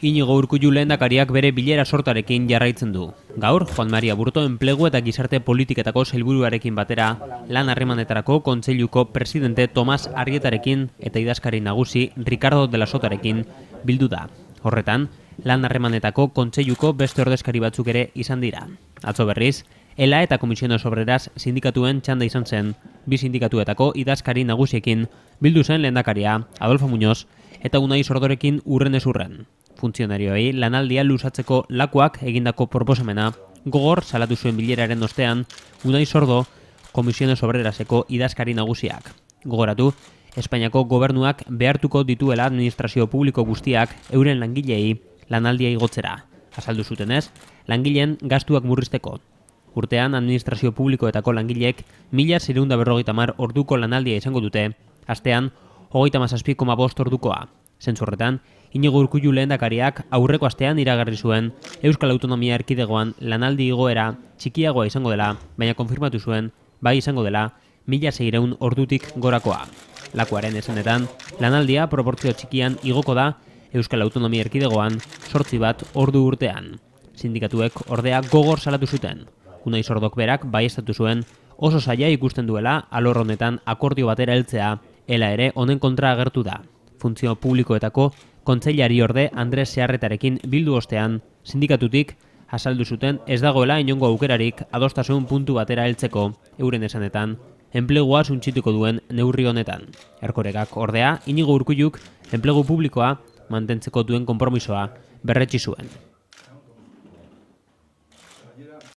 Iñigo Urkullu lehendakariak bere bilera sortarekin jarraitzen du. Gaur, Juan Maria Aburto enplegu eta gizarte politiketako sailburuarekin batera, lan harremanetarako kontseiluko presidente Tomas Arrietarekin eta idazkari nagusi Ricardo de la Sotarekin bildu da. Horretan, lan harremanetako kontseiluko beste ordezkari batzuk ere izan dira. Atzo berriz, ELA eta Comisiones Obreras sindikatuen txanda izan zen, bi sindikatuetako idazkari nagusiekin bildu zen lehendakaria Adolfo Muñoz eta Unai Sordorekin urrenez urren. Funtzionarioei lanaldia luzatzeko lakuak egindako proposamena gogor salatu zuen bileraren ostean Unai Sordo Comisiones Obreraseko idazkari nagusiak. Gogoratu, Espainiako gobernuak behartuko dituela administrazio publiko guztiak euren langileei lanaldia igotzera. Azaldu zutenez, langileen gastuak murrizteko. Urtean, administrazio publikoetako langileek 1.650 orduko lanaldia izango dute, astean 37,5 ordukoa. Zentzu horretan, Iñigo Urkullu lehendakariak aurreko astean iragarri zuen Euskal Autonomia Erkidegoan lanaldi igoera txikiagoa izango dela, baina konfirmatu zuen bai izango dela 1.600 ordutik gorakoa. Lakuaren esanetan, lanaldia proportzio txikian igoko da Euskal Autonomia Erkidegoan 8 ordu urtean. Sindikatuek ordea gogor salatu zuten. Unai Sordok berak baieztatu zuen oso zaila ikusten duela alor honetan akordio batera heltzea, ELA ere honen kontra agertu da. Funtzio publikoetako kontseilari orde Andres Zeharretarekin bildu ostean, sindikatutik azaldu zuten ez dagoela inongo aukerarik adostasun puntu batera heltzeko, euren esanetan, enplegua suntsituko duen neurri honetan. Erkorekak ordea, Iñigo Urkulluk enplegu publikoa mantentzeko duen konpromisoa berretsi zuen.